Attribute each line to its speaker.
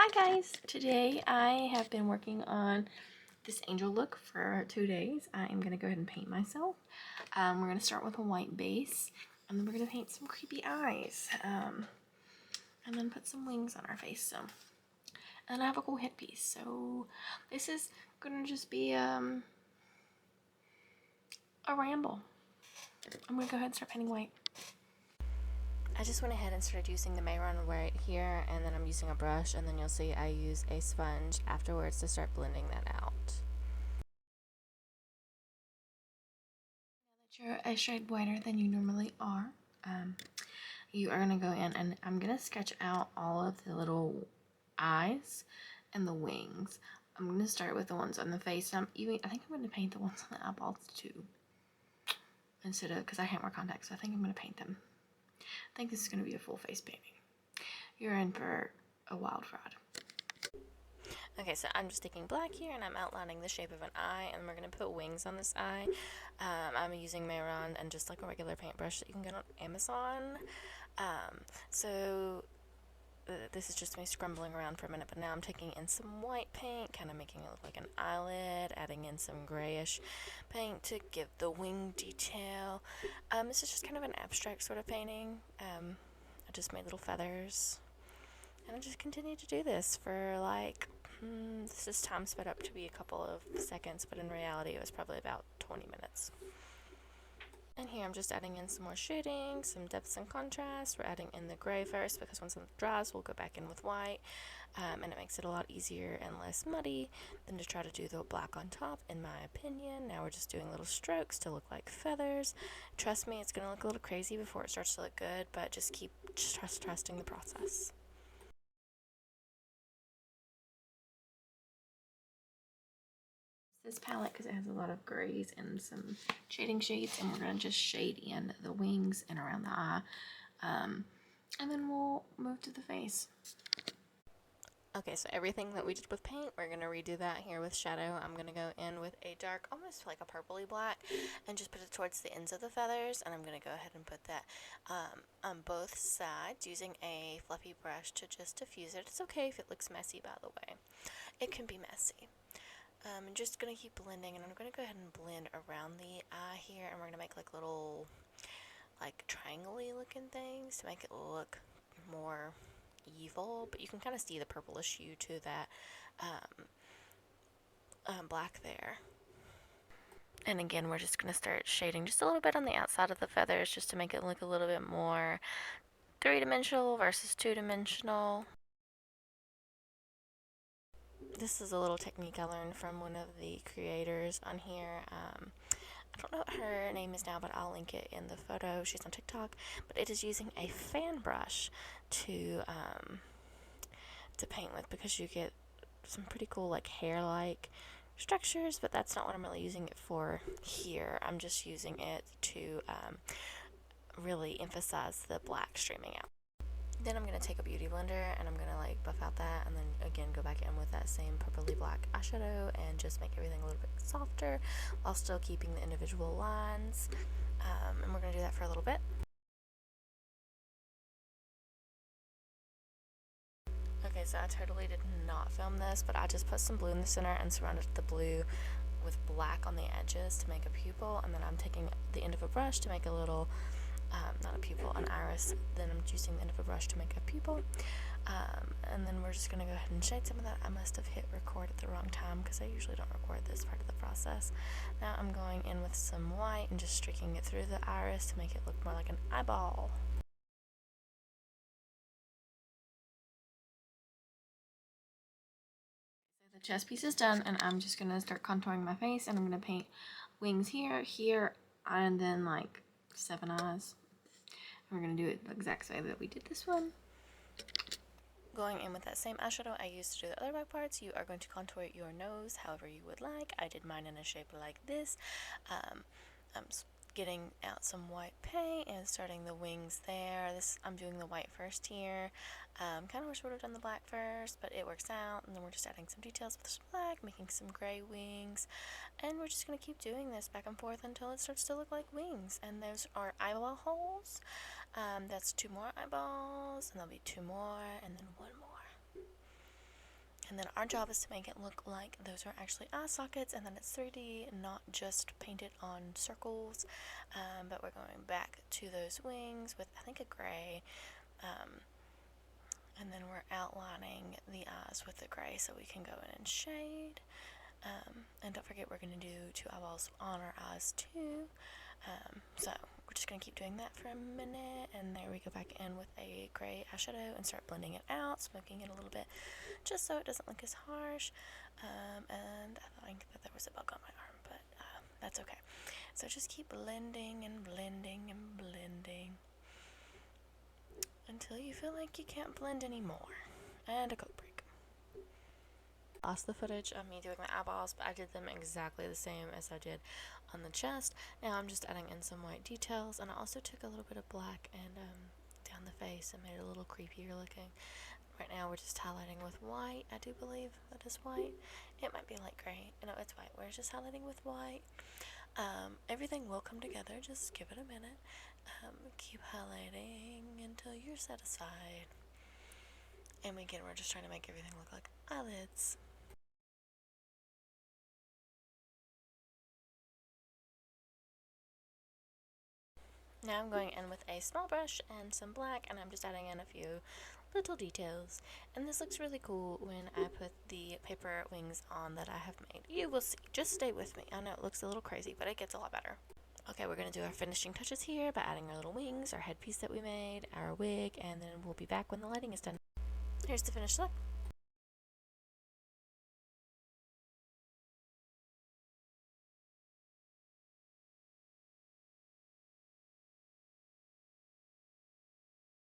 Speaker 1: Hi guys! Today I have been working on this angel look for 2 days. I am going to go ahead and paint myself. We're going to start with a white base, and then we're going to paint some creepy eyes, and then put some wings on our face. And I have a cool headpiece. So this is going to just be a ramble. I'm going to go ahead and start painting white. I just went ahead and started using the Mayron right here, and then I'm using a brush, and then you'll see I use a sponge afterwards to start blending that out. Now that you're a shade whiter than you normally are, you are going to go in, and I'm going to sketch out all of the little eyes and the wings. I'm going to start with the ones on the face. I think I'm going to paint the ones on the eyeballs too, instead of, because I can't wear contacts, so I think I'm going to paint them. I think this is going to be a full face painting. You're in for a wild ride. Okay, so I'm just taking black here and I'm outlining the shape of an eye, and we're going to put wings on this eye. I'm using Mayron and just like a regular paintbrush that you can get on Amazon. This is just me scrambling around for a minute, but now I'm taking in some white paint, kind of making it look like an eyelid, adding in some grayish paint to give the wing detail. This is just kind of an abstract sort of painting. I just made little feathers, and I just continue to do this for like, this is time sped up to be a couple of seconds, but in reality it was probably about 20 minutes. And here I'm just adding in some more shading, some depths and contrast. We're adding in the gray first because once it dries we'll go back in with white, and it makes it a lot easier and less muddy than to try to do the black on top, in my opinion. Now we're just doing little strokes to look like feathers. Trust me, it's going to look a little crazy before it starts to look good, but just keep trusting the process. This palette because it has a lot of grays and some shading shades, and we're going to just shade in the wings and around the eye, and then we'll move to the face. Okay, so everything that we did with paint, we're going to redo that here with shadow. I'm going to go in with a dark, almost like a purpley black, and just put it towards the ends of the feathers, and I'm going to go ahead and put that on both sides using a fluffy brush to just diffuse it. It's okay if it looks messy, by the way. It can be messy. I'm just going to keep blending, and I'm going to go ahead and blend around the eye here, and we're going to make like little like triangle-y looking things to make it look more evil, but you can kind of see the purplish hue to that black there. And again, we're just going to start shading just a little bit on the outside of the feathers just to make it look a little bit more three-dimensional versus two-dimensional. This is a little technique I learned from one of the creators on here. I don't know what her name is now, but I'll link it in the photo. She's on TikTok, but it is using a fan brush to paint with, because you get some pretty cool like hair-like structures, but that's not what I'm really using it for here. I'm just using it to really emphasize the black streaming out. Then I'm going to take a beauty blender and I'm going to like buff out that, and then again go back in with that same purpley black eyeshadow and just make everything a little bit softer while still keeping the individual lines. And we're going to do that for a little bit. Okay, so I totally did not film this, but I just put some blue in the center and surrounded the blue with black on the edges to make a pupil, and then I'm taking the end of a brush to make a little not a pupil, an iris. Then I'm using the end of a brush to make a pupil, and then we're just going to go ahead and shade some of that. I must have hit record at the wrong time because I usually don't record this part of the process. Now I'm going in with some white and just streaking it through the iris to make it look more like an eyeball. So the chest piece is done, and I'm just going to start contouring my face, and I'm going to paint wings here, and then like 7 eyes. We're going to do it the exact same that we did this one. Going in with that same eyeshadow I used to do the other back parts, you are going to contour your nose however you would like. I did mine in a shape like this. I'm getting out some white paint and starting the wings there. I'm doing the white first here. Kind of wish I would have done the black first, but it works out. And then we're just adding some details with some black, making some gray wings. And we're just going to keep doing this back and forth until it starts to look like wings. And those are eyeball holes. That's 2 more eyeballs, and there'll be 2 more, and then 1 more. And then our job is to make it look like those are actually eye sockets and that it's 3D, not just painted on circles. But we're going back to those wings with, I think, a gray. And then we're outlining the eyes with the gray so we can go in and shade. And don't forget, we're going to do 2 eyeballs on our eyes too. So we're just going to keep doing that for a minute, and there we go back in with a gray eyeshadow and start blending it out, smoking it a little bit, just so it doesn't look as harsh. And I think that there was a bug on my arm, but that's okay. So just keep blending and blending and blending until you feel like you can't blend anymore. And a coat break. Lost the footage of me doing my eyeballs, but I did them exactly the same as I did on the chest. Now I'm just adding in some white details, and I also took a little bit of black and down the face and made it a little creepier looking. Right now we're just highlighting with white. I do believe that is white. It might be light gray. No, it's white. We're just highlighting with white. Everything will come together. Just give it a minute. Keep highlighting until you're satisfied. And again, we're just trying to make everything look like eyelids. Now I'm going in with a small brush and some black, and I'm just adding in a few little details. And this looks really cool when I put the paper wings on that I have made. You will see. Just stay with me. I know it looks a little crazy, but it gets a lot better. Okay, we're going to do our finishing touches here by adding our little wings, our headpiece that we made, our wig, and then we'll be back when the lighting is done. Here's the finished look.